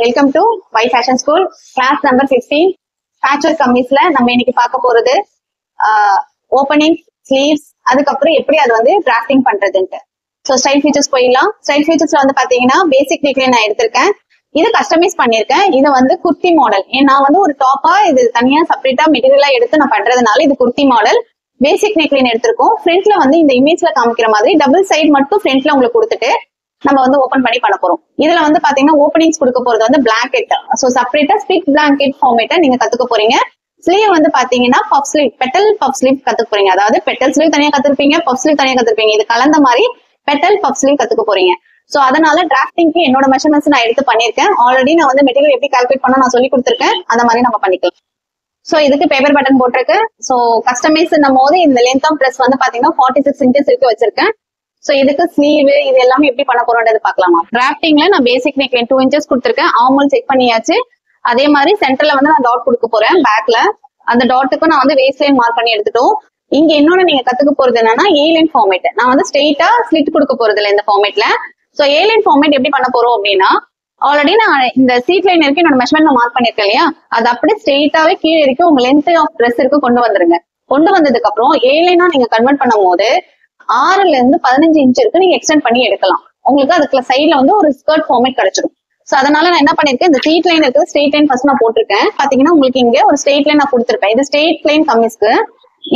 Welcome to Vai fashion school class number 15 patchwork கம்மீஸ்ல நம்ம இன்னைக்கு பார்க்க போறது ஓப்பனிங் ஸ்லீவ்ஸ் அதுக்கப்புறம் எப்படி அது வந்து டிராஃப்டிங் பண்றதுன்ட்டு. ஸோ ஸ்டைல் ஃபீச்சர்ஸ் போயிடலாம். ஸ்டைல் ஃபீச்சர்ஸ்ல வந்து பாத்தீங்கன்னா பேசிக் நெக்லைன் நான் எடுத்திருக்கேன். இது கஸ்டமைஸ் பண்ணிருக்கேன். இது வந்து குர்த்தி மாடல். நான் வந்து ஒரு டாப்பா இது தனியா செப்பரேட்டா மெட்டீரியலா எடுத்து நான் பண்றதுனால இது குர்த்தி மாடல். பேசிக் நெக்லைன் எடுத்திருக்கோம். ஃப்ரண்ட்ல வந்து இந்த இமேஜ்ல காமிக்கிற மாதிரி டபுள் சைடு மட்டும் ஃப்ரண்ட்ல உங்களுக்கு கொடுத்துட்டு நம்ம வந்து ஓபன் பண்ணி பண்ண போறோம். இதுல வந்து பாத்தீங்கன்னா ஓப்பனிங்ஸ் கொடுக்க போறது வந்து பிளாங்கெட். சோ செப்பரேட்டா ஸ்பிட் பிளாங்கெட் ஃபார்மேட்டை நீங்க கத்துக்க போறீங்க. ஸ்லீவ் வந்து பாத்தீங்கன்னா puff sleeve, petal puff sleeve கத்துக்க போறீங்க. அதாவது பெட்டல் ஸ்லீவ் தனியா கத்துருப்பீங்க, பஃப் ஸ்லீவ் தனியா கத்துருப்பீங்க. இது கலந்த மாதிரி பெட்டல் பஃப் ஸ்லீவ் கத்துக்க போறீங்க. சோ அதனால டிராஃப்டிங்க்கு என்னோட மெஷர்மெண்ட்ஸ் நான் எடுத்து பண்ணிருக்கேன். ஆல்ரெடி நான் வந்து மெட்டீரியல் எப்படி கால்குலேட் பண்ண நான் சொல்லி கொடுத்துருக்கேன். அந்த மாதிரி நம்ம பண்ணிக்கலாம். சோ இதுக்கு பேப்பர் பட்டன் போட்டிருக்கு. சோ கஸ்டமைஸ் போது இந்த லென்த் ஆஃப் ட்ரெஸ் வந்து பாத்தீங்கன்னா 46 இன்ச்சஸ் இருக்கு வச்சிருக்கேன். சோ இதுக்கு ஸ்லீவ் இது எல்லாமே எப்படி பண்ண போறோம்ன்றது பாக்கலாமா. டிராஃப்டிங்ல நான் பேசிக் நெக்லைன் 2 இன்ச்சஸ் கொடுத்துருக்கேன். ஆர்மல் செக் பண்ணியாச்சு. அதே மாதிரி சென்டர்ல வந்து நான் டாட் கொடுக்க போறேன். பேக்ல அந்த டாட்டுக்கு நான் வந்து வேஸ்ட் லைன் மார்க் பண்ணி எடுத்துட்டோம். இங்க இன்னொன்னு நீங்க கத்துக்க போறது என்னன்னா ஏலைன் ஃபார்மேட். நான் வந்து ஸ்ட்ரெயிட்டா ஸ்லிட் கொடுக்க போறது இல்லை இந்த ஃபார்மேட்ல. சோ ஏலைன் ஃபார்மேட் எப்படி பண்ண போறோம் அப்படின்னா, ஆல்ரெடி நான் இந்த சீட் லைன் இருக்கு என்னோட மெஷர்மெண்ட் மார்க் பண்ணிருக்கேன் இல்லையா, அது அப்படியே ஸ்ட்ரெயிட்டாவே கீழே இருக்கு உங்க லென்த் ஆஃப் ட்ரெஸ் இருக்கு கொண்டு வந்துருங்க. கொண்டு வந்ததுக்கு அப்புறம் ஏலைனா நீங்க கன்வெர்ட் பண்ணும் போது 6ல இருந்து 15 இன்ச் இருக்கு நீங்க எக்ஸ்டெண்ட் பண்ணி எடுக்கலாம். உங்களுக்கு அதுக்கு சைட்ல வந்து ஒரு ஸ்கர்ட் ஃபார்மேட் கிடைச்சிடும். சோ அதனால நான் என்ன பண்ணிருக்கேன், இந்த ஸ்ட்ரெயிட் லைன் இருக்கு, ஸ்ட்ரெயிட் லைன் ஃபர்ஸ்ட் நான் போட்டிருக்கேன். பாத்தீங்கன்னா உங்களுக்கு இங்க ஒரு ஸ்ட்ரெயிட் லைன் நான் கொடுத்திருப்பேன். இது ஸ்ட்ரெயிட் லைன் கம்மிஸ்க்கு.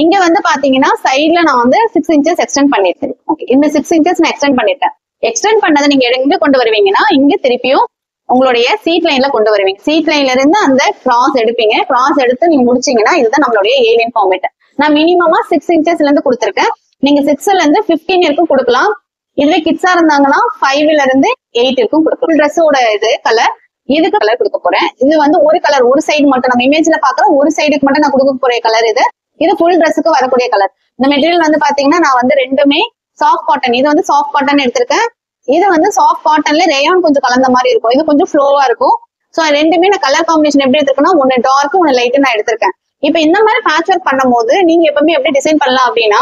இங்க வந்து பாத்தீங்கன்னா சைட்ல நான் வந்து 6 இன்ச்சஸ் எக்ஸ்டெண்ட் பண்ணிருக்கேன். ஓகே, இந்த 6 இன்ச்சஸ் நான் எக்ஸ்டெண்ட் பண்ணிருக்கேன். எக்ஸ்டெண்ட் பண்ணதை நீங்க எங்க கொண்டு வருவீங்கன்னா, இங்க திருப்பியும் உங்களுடைய சீட் லைன்ல கொண்டு வருவீங்க. சீட் லைன்ல இருந்து அந்த கிராஸ் எடுப்பீங்க. கிராஸ் எடுத்து நீங்க முடிச்சீங்கன்னா இதுதான் நம்மளுடைய ஏலைன் ஃபார்மேட். நான் மினிமமா 6 இன்ச்சஸ்ல இருந்து கொடுத்திருக்கேன். நீங்க 6ல இருந்து 15 இருக்கும் கொடுக்கலாம். இதுவே கிட்ஸா இருந்தாங்கன்னா 5ல இருந்து 8 இருக்கும் கொடுக்கலாம். ட்ரெஸ்ஸோட இது கலர், இதுக்கு கலர் கொடுக்க போறேன். இது வந்து ஒரு கலர், ஒரு சைடு மட்டும் நம்ம இமேஜ்ல பாக்குற ஒரு சைடுக்கு மட்டும் நான் கொடுக்க போற கலர் இது. இது ஃபுல் ட்ரெஸ்ஸுக்கு வரக்கூடிய கலர். இந்த மெட்டீரியல் வந்து பாத்தீங்கன்னா நான் வந்து ரெண்டுமே சாஃப்ட் காட்டன். இது வந்து சாஃப்ட் காட்டன் எடுத்திருக்கேன். இது வந்து சாஃப்ட் காட்டன்ல ரேயான் கொஞ்சம் கலந்த மாதிரி இருக்கும். இது கொஞ்சம் ஃப்ளோவா இருக்கும். சோ ரெண்டுமே நான் கலர் காம்பினேஷன் எப்படி எடுத்திருக்கேன்னா, ஒன்னு டார்க் ஒன்னு லைட் நான் எடுத்திருக்கேன். இப்ப இந்த மாதிரி பேட்ச் ஒர்க் பண்ணும் போது நீங்க எப்பவுமே எப்படி டிசைன் பண்ணலாம் அப்படின்னா,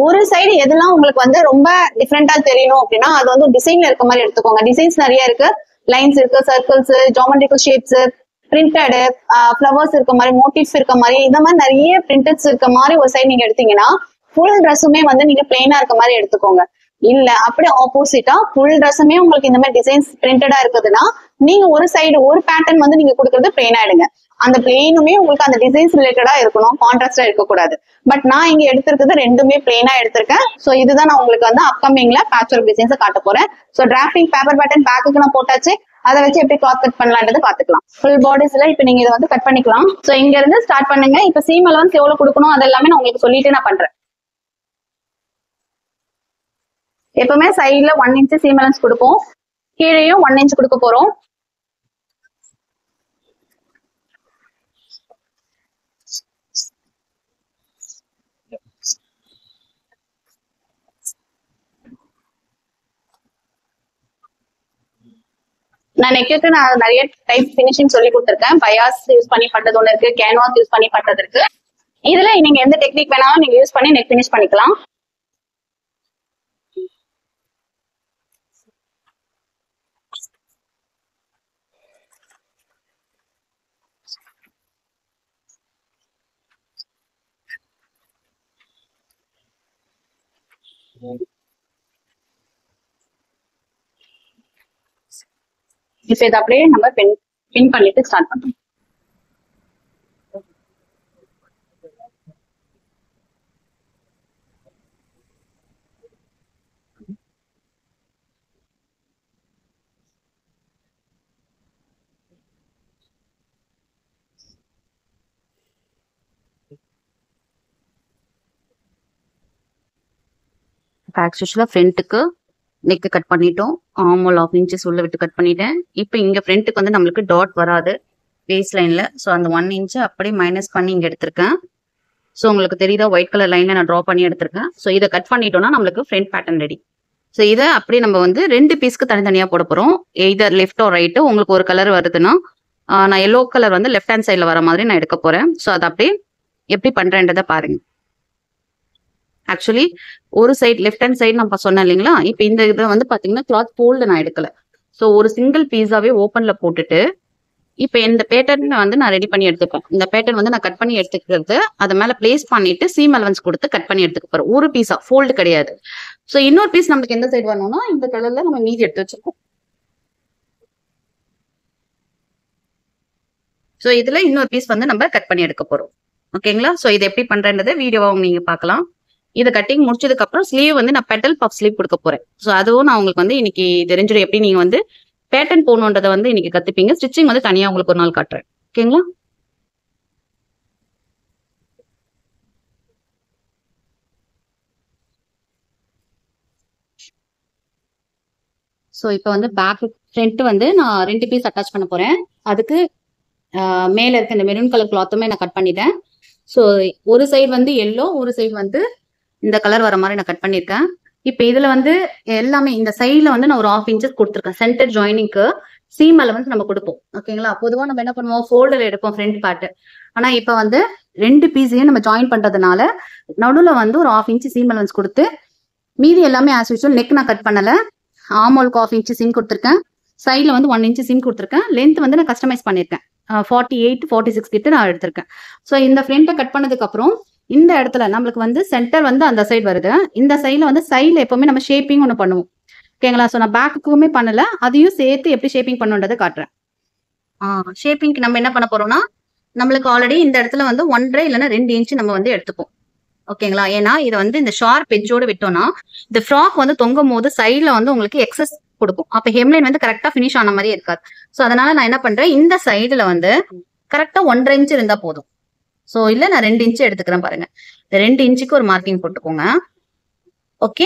ஒரு சைடு எதெல்லாம் உங்களுக்கு வந்து ரொம்ப டிஃப்ரெண்டா தெரியணும் அப்படின்னா அது வந்து டிசைன்ல இருக்க மாதிரி எடுத்துக்கோங்க. டிசைன்ஸ் நிறைய இருக்கு, லைன்ஸ் இருக்கு, circles, geometrical shapes, printed flowers இருக்க மாதிரி, மோட்டிவ்ஸ் இருக்க மாதிரி, இந்த மாதிரி நிறைய பிரிண்டட்ஸ் இருக்க மாதிரி ஒரு சைடு நீங்க எடுத்தீங்கன்னா ஃபுல் ட்ரெஸ்ஸுமே வந்து நீங்க பிளெயினா இருக்க மாதிரி எடுத்துக்கோங்க. இல்ல அப்படியே ஆப்போசிட்டா ஃபுல் ட்ரெஸ்ஸுமே உங்களுக்கு இந்த மாதிரி டிசைன்ஸ் பிரிண்டடா இருக்குதுன்னா நீங்க ஒரு சைடு ஒரு பேட்டர்ன் வந்து நீங்க கொடுக்கறது பிளெயினா எடுங்க. அந்த பிளெயினுமே உங்களுக்கு அந்த டிசைன்ஸ் ரிலேட்டடா இருக்கணும், கான்ட்ராஸ்டா இருக்கக்கூடாது. பட் நான் இங்க எடுத்திருக்கிறது ரெண்டுமே பிளெயினா எடுத்திருக்கேன். சோ இதுதான் நான் உங்களுக்கு வந்து அப்கமிங்ல பேட்ச் ஒர்க் டிசைன்ஸ் காட்ட போறேன். சோ டிராஃப்டிங் பேப்பர் பேட்டர்ன் பேக்குக்கு நான் போட்டாச்சு. அதை வச்சு எப்படி கிளாத் கட் பண்ணலான்றது பாத்துக்கலாம். ஃபுல் பாடிஸ்ல இப்ப நீங்க இதை வந்து கட் பண்ணிக்கலாம். சோ இங்க இருந்து ஸ்டார்ட் பண்ணுங்க. இப்ப சீம் அலவன்ஸ் எவ்வளவு கொடுக்கணும் அது எல்லாமே நான் உங்களுக்கு சொல்லிட்டு நான் பண்றேன். எப்பவுமே சைட்ல 1 இன்ச் சீம் அலவன்ஸ் கொடுப்போம், கீழேயும் 1 இன்ச் கொடுக்க போறோம். நான் நெக்குக்கு நான் நிறைய டைப் பினிஷிங் சொல்லி கொடுத்துருக்கேன். பயாஸ் யூஸ் பண்ணி பண்றது ஒண்ணு இருக்கு, கேன்வாஸ் யூஸ் பண்ணி பண்றது இருக்கு. இதுல நீங்க எந்த டெக்னிக் வேணாலும் நீங்க யூஸ் பண்ணி நெக் பினிஷ் பண்ணிக்கலாம். இப்ப இதை அப்படியே நம்ம பின் பண்ணிட்டு ஸ்டார்ட் பண்றோம். ஆக்சுவலா ஃப்ரண்ட்டுக்கு நெக் கட் பண்ணிட்டோம். ஆர்மல் 1/2 இன்ச்சஸ் உள்ள விட்டு கட் பண்ணிட்டேன். இப்போ இங்க ஃப்ரண்ட்டுக்கு வந்து நம்மளுக்கு டாட் வராது வேஸ்ட் லைன்ல. ஸோ அந்த 1 இன்ச் அப்படியே மைனஸ் பண்ணி இங்க எடுத்திருக்கேன். ஸோ உங்களுக்கு தெரியுதா, ஒயிட் கலர் லைன்ல நான் ட்ரா பண்ணி எடுத்திருக்கேன். ஸோ இதை கட் பண்ணிட்டோம்னா நம்மளுக்கு ஃப்ரண்ட் பேட்டர்ன் ரெடி. ஸோ இதை அப்படியே நம்ம வந்து 2 பீஸ்க்கு தனித்தனியா போட போறோம். Either left or right. உங்களுக்கு ஒரு கலர் வருதுன்னா நான் எல்லோ கலர் வந்து லெஃப்ட் ஹேண்ட் சைட்ல வர மாதிரி நான் எடுக்க போறேன். ஸோ அதை அப்படியே எப்படி பண்றேன்றதை பாருங்க. ஆக்சுவலி ஒரு சைடு லெஃப்ட் ஹேண்ட் சைடு நம்ம சொன்னேன் இல்லைங்களா, இப்போ இந்த இதை வந்து பாத்தீங்கன்னா கிளாத் ஃபோல்டு நான் எடுக்கல. ஸோ ஒரு சிங்கிள் பீஸாவே ஓப்பன்ல போட்டுட்டு இப்போ இந்த பேட்டர்ன் வந்து நான் ரெடி பண்ணி எடுத்துப்பேன். இந்த பேட்டர்ன் வந்து நான் கட் பண்ணி எடுத்துக்கிறது அது மேல பிளேஸ் பண்ணிட்டு சீம் அலவன்ஸ் கொடுத்து கட் பண்ணி எடுத்துக்க போறோம். ஒரு பீஸா ஃபோல்டு கிடையாது. ஸோ இன்னொரு பீஸ் நமக்கு எந்த சைடு வரணும்னா இந்த கலர்ல நம்ம மீதி எடுத்து வச்சிருக்கோம். ஸோ இதுல இன்னொரு பீஸ் வந்து நம்ம கட் பண்ணி எடுக்க போறோம். ஓகேங்களா? ஸோ இது எப்படி பண்றேன்றதை வீடியோவாக நீங்க பார்க்கலாம். இதை கட்டிங் முடிச்சதுக்கு அப்புறம் ஸ்லீவ் வந்து நான் பெட்டல் பஃப் ஸ்லீவ் கொடுக்க போறேன். ஸோ அதுவும் நான் உங்களுக்கு வந்து இன்னைக்கு தெரிஞ்சிடும் எப்படி நீங்க வந்து பேட்டர்ன் போகணுன்றதை வந்து இன்னைக்கு கத்துப்பீங்க. ஸ்டிச்சிங் வந்து தனியா உங்களுக்கு ஒரு நாள் காட்டுறேன். ஓகேங்களா? ஸோ இப்போ வந்து பேக் ஃப்ரண்ட் வந்து நான் 2 பீஸ் அட்டாச் பண்ண போறேன். அதுக்கு மேல இருக்க இந்த மெரூன் கலர் கிளாத்துமே நான் கட் பண்ணிட்டேன். ஸோ ஒரு சைடு வந்து எல்லோ, ஒரு சைடு வந்து இந்த கலர் வர மாதிரி நான் கட் பண்ணியிருக்கேன். இப்போ இதுல வந்து எல்லாமே இந்த சைட்ல வந்து நான் ஒரு 1/2 இன்ச்சஸ் கொடுத்துருக்கேன். சென்டர் ஜாயினிங்க்கு சீம் அலவன்ஸ் நம்ம கொடுப்போம். ஓகேங்களா? பொதுவாக நம்ம என்ன பண்ணுவோம், ஃபோல்டர் எடுப்போம் ஃப்ரண்ட் பார்ட். ஆனா இப்போ வந்து 2 பீஸையும் நம்ம ஜாயின் பண்றதுனால நடுவில் வந்து ஒரு 1/2 இன்ச் சீம் அலவன்ஸ் கொடுத்து மீதி எல்லாமே ஆஸ் யூஸ்வல். நெக் நான் கட் பண்ணல. ஆமோலுக்கு 1/2 இன்ச் சீம் கொடுத்துருக்கேன். சைட்ல வந்து 1 இன்ச் சீம் கொடுத்துருக்கேன். லென்த் வந்து நான் கஸ்டமைஸ் பண்ணியிருக்கேன். 48, 46 கிட்ட நான் எடுத்திருக்கேன். ஸோ இந்த ஃப்ரண்ட்டை கட் பண்ணதுக்கு அப்புறம் இந்த இடத்துல நம்மளுக்கு வந்து சென்டர் வந்து அந்த சைடு வருது. இந்த சைட்ல வந்து சைட்ல எப்பவுமே நம்ம ஷேப்பிங் ஒன்று பண்ணுவோம். ஓகேங்களா? ஸோ நான் பேக்குக்குமே பண்ணல, அதையும் சேர்த்து எப்படி ஷேப்பிங் பண்ணுன்றதை காட்டுறேன். ஷேப்பிங்க்கு நம்ம என்ன பண்ண போறோம்னா, நம்மளுக்கு ஆல்ரெடி இந்த இடத்துல வந்து 1.5 இல்லைன்னா 2 இன்ச் நம்ம வந்து எடுத்துப்போம். ஓகேங்களா? ஏன்னா இதை வந்து இந்த ஷார்ப் எட்ஜோட விட்டோம்னா இந்த ஃப்ராக் வந்து தொங்கும் போது சைட்ல வந்து உங்களுக்கு எக்ஸஸ் கொடுக்கும். அப்ப ஹெம்லைன் வந்து கரெக்டா ஃபினிஷ் ஆன மாதிரி இருக்காது. ஸோ அதனால நான் என்ன பண்றேன், இந்த சைடுல வந்து கரெக்டா 1.5 இன்ச் இருந்தா போதும். ஸோ இல்ல நான் 2 இன்ச் எடுத்துக்கிறேன் பாருங்க. இந்த 2 இன்ச்சுக்கு ஒரு மார்க்கிங் போட்டுக்கோங்க. ஓகே,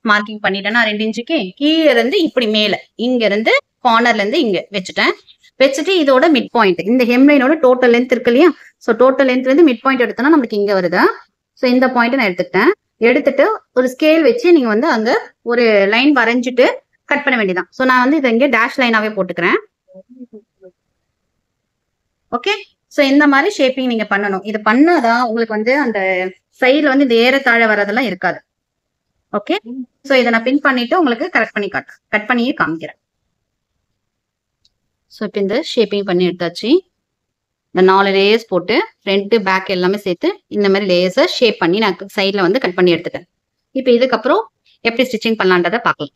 மார்க்கிங் பண்ணிட்டேன்னா 2 இன்ச்சுக்கு கீழே இருந்து இப்படி மேல இங்க இருந்து கார்னர்ல இருந்து இங்க வச்சுட்டு இதோட மிட் பாயிண்ட் இந்த ஹெம்லைனோட டோட்டல் லென்த் இருக்கு இல்லையா? ஸோ டோட்டல் லென்த் வந்து மிட் பாயிண்ட் எடுத்தோம்னா நம்மளுக்கு இங்க வருது. ஸோ இந்த பாயிண்ட் நான் எடுத்துட்டு ஒரு ஸ்கேல் வச்சு நீங்க வந்து அங்க ஒரு லைன் வரைஞ்சிட்டு கட் பண்ண வேண்டியதான். ஸோ நான் வந்து இதை இங்கே டேஷ் லைனாவே போட்டுக்கிறேன். ஓகே, ஸோ இந்த மாதிரி ஷேப்பிங் நீங்க பண்ணணும். இது பண்ணாதான் உங்களுக்கு வந்து அந்த சைட்ல வந்து இந்த ஏறத்தாழ வரதெல்லாம் இருக்காது. ஓகே, ஸோ இதை நான் பின் பண்ணிட்டு உங்களுக்கு கட் பண்ணியே காமிக்கிறேன். ஸோ இப்போ இந்த ஷேப்பிங் பண்ணி எடுத்தாச்சு. இந்த 4 லேயர்ஸ் போட்டு ஃப்ரண்ட் பேக் எல்லாமே சேர்த்து இந்த மாதிரி லேயர்ஸை ஷேப் பண்ணி நான் சைட்ல வந்து கட் பண்ணி எடுத்துட்டேன். இப்போ இதுக்கப்புறம் எப்படி ஸ்டிச்சிங் பண்ணலான்றதை பார்க்கலாம்.